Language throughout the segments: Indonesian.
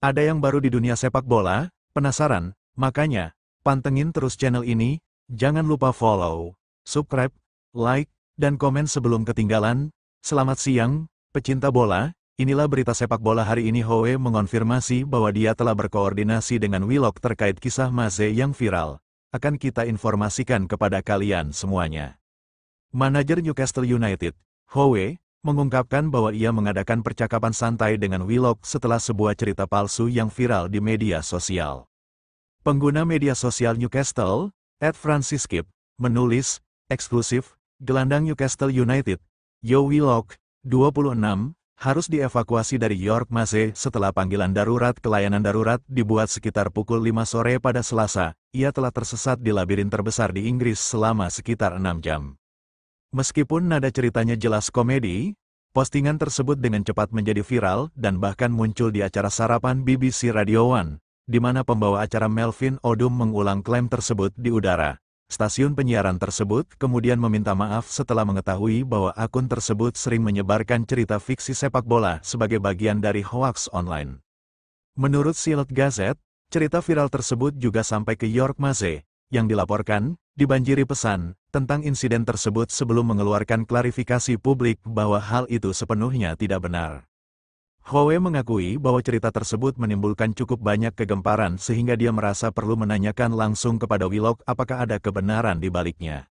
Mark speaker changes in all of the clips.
Speaker 1: Ada yang baru di dunia sepak bola? Penasaran? Makanya, pantengin terus channel ini, jangan lupa follow, subscribe, like, dan komen sebelum ketinggalan. Selamat siang, pecinta bola, inilah berita sepak bola hari ini. Howe mengonfirmasi bahwa dia telah berkoordinasi dengan Willock terkait kisah Maze yang viral. Akan kita informasikan kepada kalian semuanya. Manajer Newcastle United, Howe, mengungkapkan bahwa ia mengadakan percakapan santai dengan Willock setelah sebuah cerita palsu yang viral di media sosial. Pengguna media sosial Newcastle, @FrancisKip, menulis, eksklusif, gelandang Newcastle United, Joe Willock, 26, harus dievakuasi dari York Maze setelah panggilan darurat layanan darurat dibuat sekitar pukul 5 sore pada Selasa. Ia telah tersesat di labirin terbesar di Inggris selama sekitar 6 jam. Meskipun nada ceritanya jelas komedi, postingan tersebut dengan cepat menjadi viral dan bahkan muncul di acara sarapan BBC Radio One, di mana pembawa acara Melvin Odum mengulang klaim tersebut di udara. Stasiun penyiaran tersebut kemudian meminta maaf setelah mengetahui bahwa akun tersebut sering menyebarkan cerita fiksi sepak bola sebagai bagian dari hoaks online. Menurut Shield Gazette, cerita viral tersebut juga sampai ke York Maze, yang dilaporkan, dibanjiri pesan tentang insiden tersebut sebelum mengeluarkan klarifikasi publik bahwa hal itu sepenuhnya tidak benar. Howe mengakui bahwa cerita tersebut menimbulkan cukup banyak kegemparan sehingga dia merasa perlu menanyakan langsung kepada Willock apakah ada kebenaran di baliknya.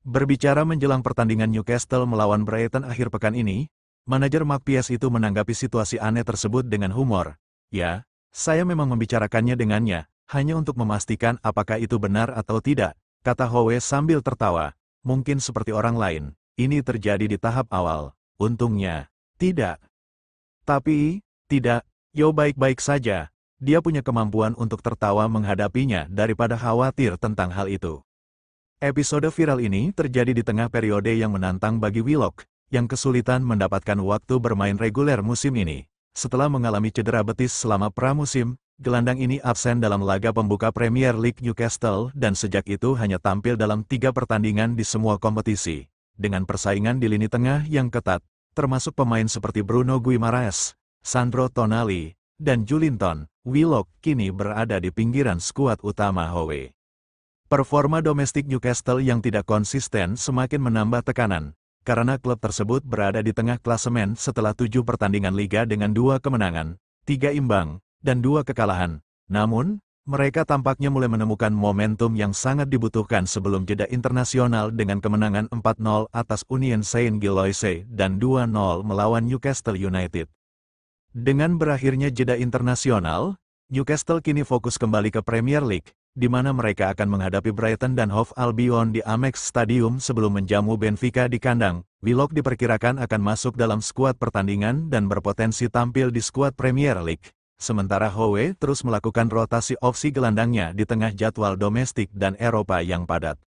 Speaker 1: Berbicara menjelang pertandingan Newcastle melawan Brighton akhir pekan ini, manajer Magpies itu menanggapi situasi aneh tersebut dengan humor. "Ya, saya memang membicarakannya dengannya, hanya untuk memastikan apakah itu benar atau tidak," kata Howe sambil tertawa. "Mungkin seperti orang lain, ini terjadi di tahap awal. Untungnya, tidak. Tapi, tidak, Yo baik-baik saja. Dia punya kemampuan untuk tertawa menghadapinya daripada khawatir tentang hal itu." Episode viral ini terjadi di tengah periode yang menantang bagi Willock, yang kesulitan mendapatkan waktu bermain reguler musim ini. Setelah mengalami cedera betis selama pramusim, gelandang ini absen dalam laga pembuka Premier League Newcastle dan sejak itu hanya tampil dalam 3 pertandingan di semua kompetisi. Dengan persaingan di lini tengah yang ketat, termasuk pemain seperti Bruno Guimaraes, Sandro Tonali, dan Joelinton, Willock kini berada di pinggiran skuad utama Howe. Performa domestik Newcastle yang tidak konsisten semakin menambah tekanan, karena klub tersebut berada di tengah klasemen setelah 7 pertandingan liga dengan 2 kemenangan, 3 imbang, dan 2 kekalahan. Namun, mereka tampaknya mulai menemukan momentum yang sangat dibutuhkan sebelum jeda internasional dengan kemenangan 4-0 atas Union Saint-Gilloise dan 2-0 melawan Newcastle United. Dengan berakhirnya jeda internasional, Newcastle kini fokus kembali ke Premier League, di mana mereka akan menghadapi Brighton dan Hove Albion di Amex Stadium sebelum menjamu Benfica di kandang. Willock diperkirakan akan masuk dalam skuad pertandingan dan berpotensi tampil di skuad Premier League. Sementara Howe terus melakukan rotasi opsi gelandangnya di tengah jadwal domestik dan Eropa yang padat.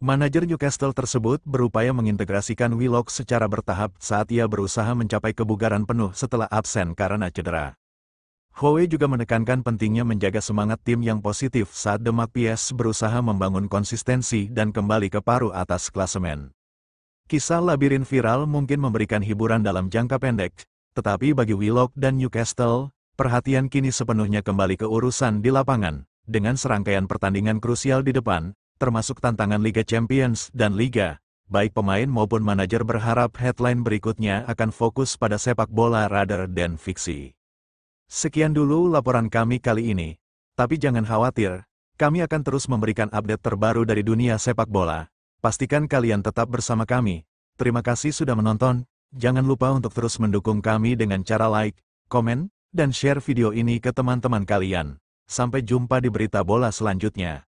Speaker 1: Manajer Newcastle tersebut berupaya mengintegrasikan Willock secara bertahap saat ia berusaha mencapai kebugaran penuh setelah absen karena cedera. Howe juga menekankan pentingnya menjaga semangat tim yang positif saat The Magpies berusaha membangun konsistensi dan kembali ke paruh atas klasemen. Kisah labirin viral mungkin memberikan hiburan dalam jangka pendek, tetapi bagi Willock dan Newcastle, perhatian kini sepenuhnya kembali ke urusan di lapangan, dengan serangkaian pertandingan krusial di depan, termasuk tantangan Liga Champions dan Liga. Baik pemain maupun manajer berharap headline berikutnya akan fokus pada sepak bola rather than fiksi. Sekian dulu laporan kami kali ini. Tapi jangan khawatir, kami akan terus memberikan update terbaru dari dunia sepak bola. Pastikan kalian tetap bersama kami. Terima kasih sudah menonton. Jangan lupa untuk terus mendukung kami dengan cara like, komen, dan share video ini ke teman-teman kalian. Sampai jumpa di berita bola selanjutnya.